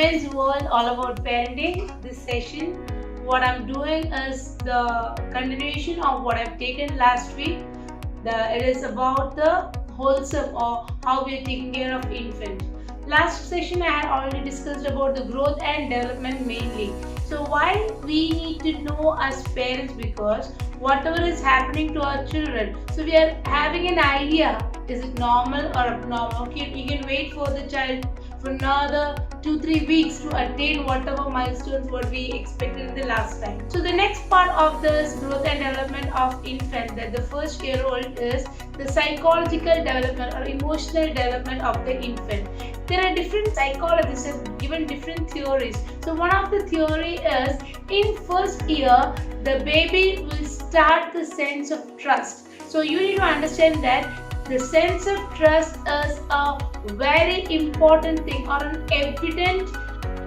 Women's World, all about parenting. This session, what I'm doing is the continuation of what I've taken last week. It is about the wholesome or how we are taking care of infant. Last session I had already discussed about the growth and development mainly. So why we need to know as parents, because whatever is happening to our children, so we are having an idea, is it normal or abnormal? Okay, you can wait for the child for another 2-3 weeks to attain whatever milestones what we expected in the last time. So the next part of this growth and development of infant, that the first year old, is the psychological development or emotional development of the infant. There are different psychologists have given different theories. So one of the theory is, in first year the baby will start the sense of trust. So you need to understand that the sense of trust is a very important thing or an evident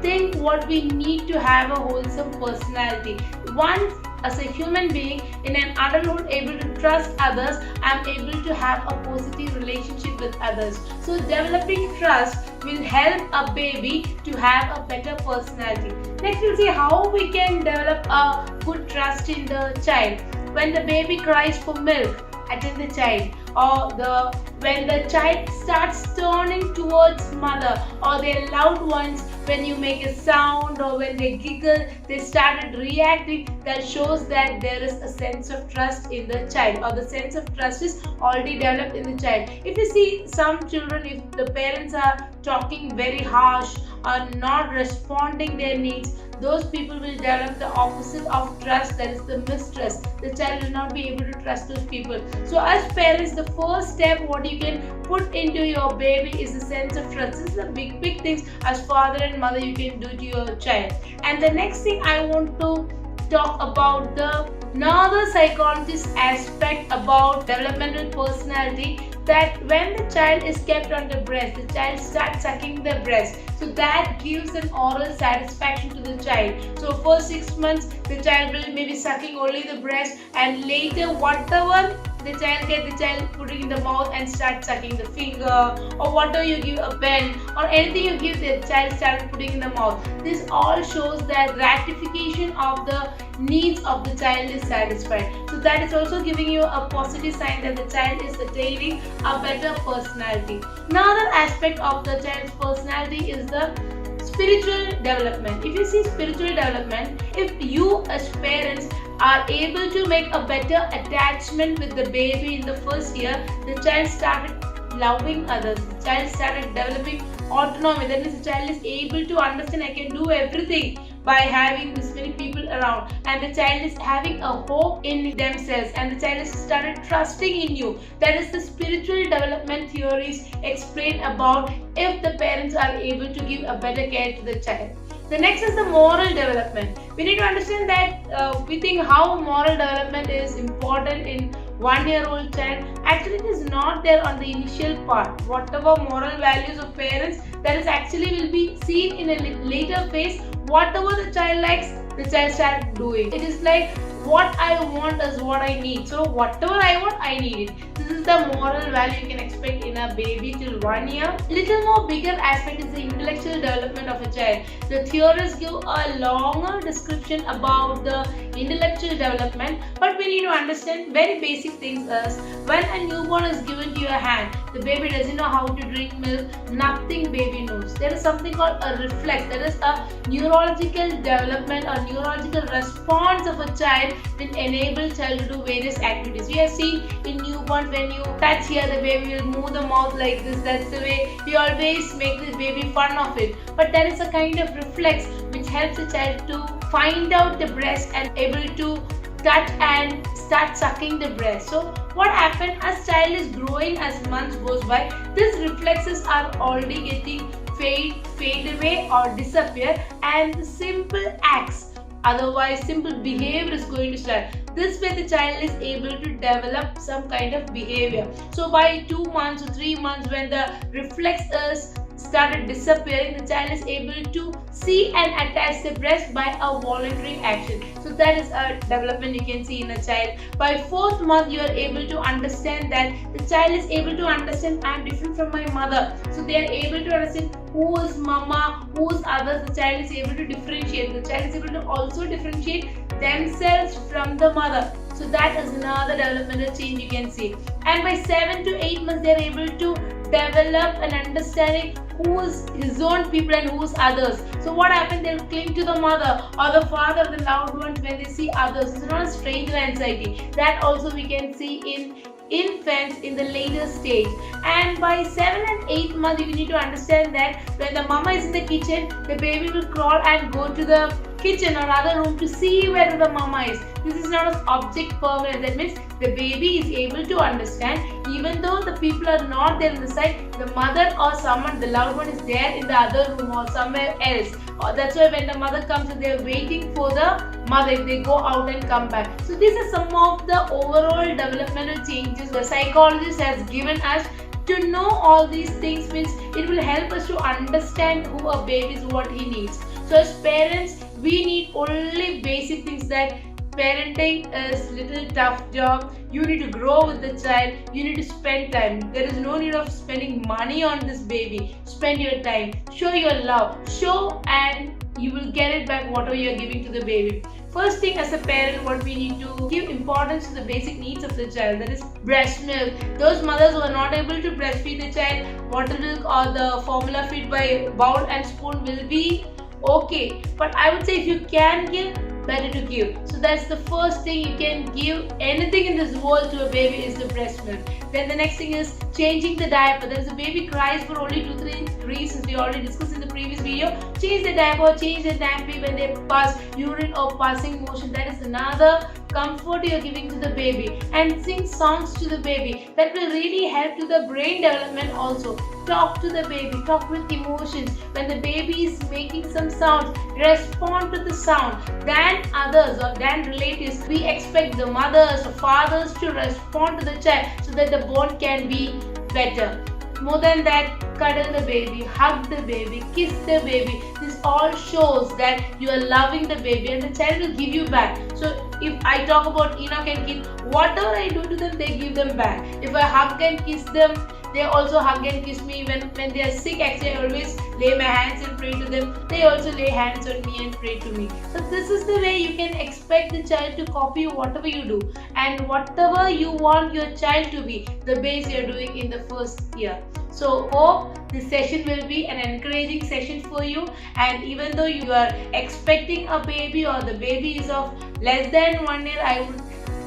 thing what we need to have a wholesome personality. Once as a human being in an adulthood able to trust others, I am able to have a positive relationship with others. So developing trust will help a baby to have a better personality. Next we'll see how we can develop a good trust in the child. When the baby cries for milk, attend the child, or when the child starts turning towards mother or their loved ones, when you make a sound or when they giggle, they started reacting, that shows that there is a sense of trust in the child, or the sense of trust is already developed in the child. If you see some children, if the parents are talking very harsh or not responding their needs, those people will develop the opposite of trust, that is the mistrust. The child will not be able to trust those people. So as parents, the first step what you can put into your baby is the sense of trust. This is the big things as father and mother you can do to your child. And the next thing I want to talk about the another psychologist aspect about developmental personality, that when the child is kept on the breast, the child starts sucking the breast. So that gives an oral satisfaction to the child. So for 6 months, the child will maybe sucking only the breast, and later whatever the child gets, the child put it in the mouth and start sucking the finger, or whatever you give, a pen or anything you give, the child started putting in the mouth. This all shows that gratification of the needs of the child is satisfied. So that is also giving you a positive sign that the child is attaining a better personality. Another aspect of the child's personality is the spiritual development. If you see spiritual development, if you as parents are able to make a better attachment with the baby in the first year, the child started loving others, the child started developing autonomy. That means the child is able to understand, I can do everything by having this many people around, and the child is having a hope in themselves, and the child has started trusting in you. That is the spiritual development theories explain about if the parents are able to give a better care to the child. The next is the moral development. We need to understand that we think how moral development is important in 1-year-old child. Actually, it is not there on the initial part. Whatever moral values of parents, that is actually will be seen in a later phase. Whatever the child likes, the child starts doing. It is like what I want is what I need. So whatever I want, I need it. This is the moral value you can expect in a baby till 1 year. Little more bigger aspect is the intellectual development of a child. The theorists give a longer description about the intellectual development, but we need to understand very basic things as when a newborn is given to your hand, the baby doesn't know how to drink milk, nothing baby knows. There is something called a reflex, that is a neurological development or neurological response of a child will enable child to do various activities. We have seen in newborns, when you touch here, the baby will move the mouth like this. That's the way we always make the baby fun of it. But there is a kind of reflex which helps the child to find out the breast and able to touch and start sucking the breast. So what happens as child is growing, as months goes by, these reflexes are already getting fade away or disappear, and the simple acts, otherwise simple behavior is going to start. This way the child is able to develop some kind of behavior. So by 2 months or 3 months, when the reflex is started disappearing, the child is able to see and attach the breast by a voluntary action. So that is a development you can see in a child. By 4th month, you are able to understand that the child is able to understand I am different from my mother. So they are able to understand who is mama, who is others. The child is able to differentiate. The child is able to also differentiate themselves from the mother. So that is another developmental change you can see. And by 7 to 8 months, they are able to develop an understanding who is his own people and who is others. So what happens? They'll cling to the mother or the father, the loved ones when they see others. It's not a stranger anxiety. That also we can see in infants in the later stage. And by 7 and 8 months, you need to understand that when the mama is in the kitchen, the baby will crawl and go to the kitchen or other room to see whether the mama is. This is not an object permanence. That means the baby is able to understand even though the people are not there in the side, the mother or someone, the loved one is there in the other room or somewhere else. That's why when the mother comes, they are waiting for the mother if they go out and come back. So these are some of the overall developmental changes the psychologist has given us. To know all these things means it will help us to understand who a baby is, what he needs. So as parents, we need only basic things that parenting is little tough job. You need to grow with the child. You need to spend time. There is no need of spending money on this baby. Spend your time. Show your love. Show and you will get it back whatever you are giving to the baby. First thing as a parent, what we need to give importance to the basic needs of the child, that is breast milk. Those mothers who are not able to breastfeed the child, bottle milk or the formula feed by bowl and spoon will be okay. But I would say if you can give, better to give. So that's the first thing you can give anything in this world to a baby is the breast milk. Then the next thing is changing the diaper. There is a baby cries for only 2-3 reasons we already discussed in the previous video. Change the diaper, change the nappy when they pass urine or passing motion. That is another comfort you are giving to the baby. And sing songs to the baby. That will really help to the brain development also. Talk to the baby, talk with emotions. When the baby is making some sounds, respond to the sound. Than others or than relatives, we expect the mothers or fathers to respond to the child so that the bond can be better. More than that, cuddle the baby, hug the baby, kiss the baby. This all shows that you are loving the baby and the child will give you back. So if I talk about Enoch and Keith, whatever I do to them, they give them back. If I hug and kiss them, they also hug and kiss me. When they are sick, actually I always lay my hands and pray to them. They also lay hands on me and pray to me. So this is the way you can expect the child to copy whatever you do. And whatever you want your child to be, the base you are doing in the first year. So hope this session will be an encouraging session for you. And even though you are expecting a baby or the baby is of less than 1 year, I would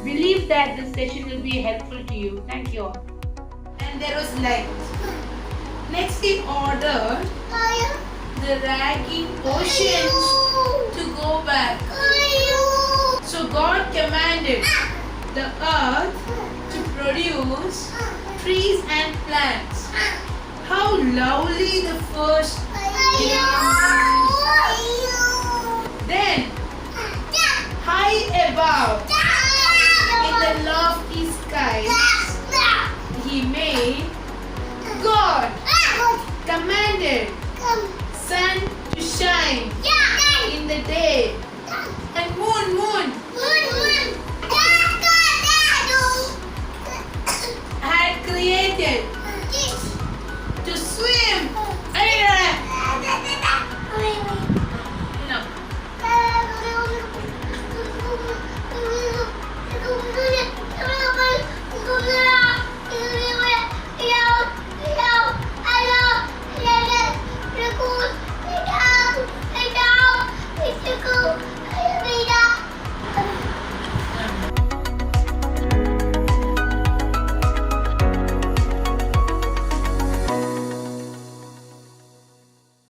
believe that this session will be helpful to you. Thank you all. And there was light. Next he ordered the raggy oceans to go back. So God commanded the earth to produce trees and plants. How lovely the first then high above in the lofty skies he made, God commanded sun to shine in the day and moon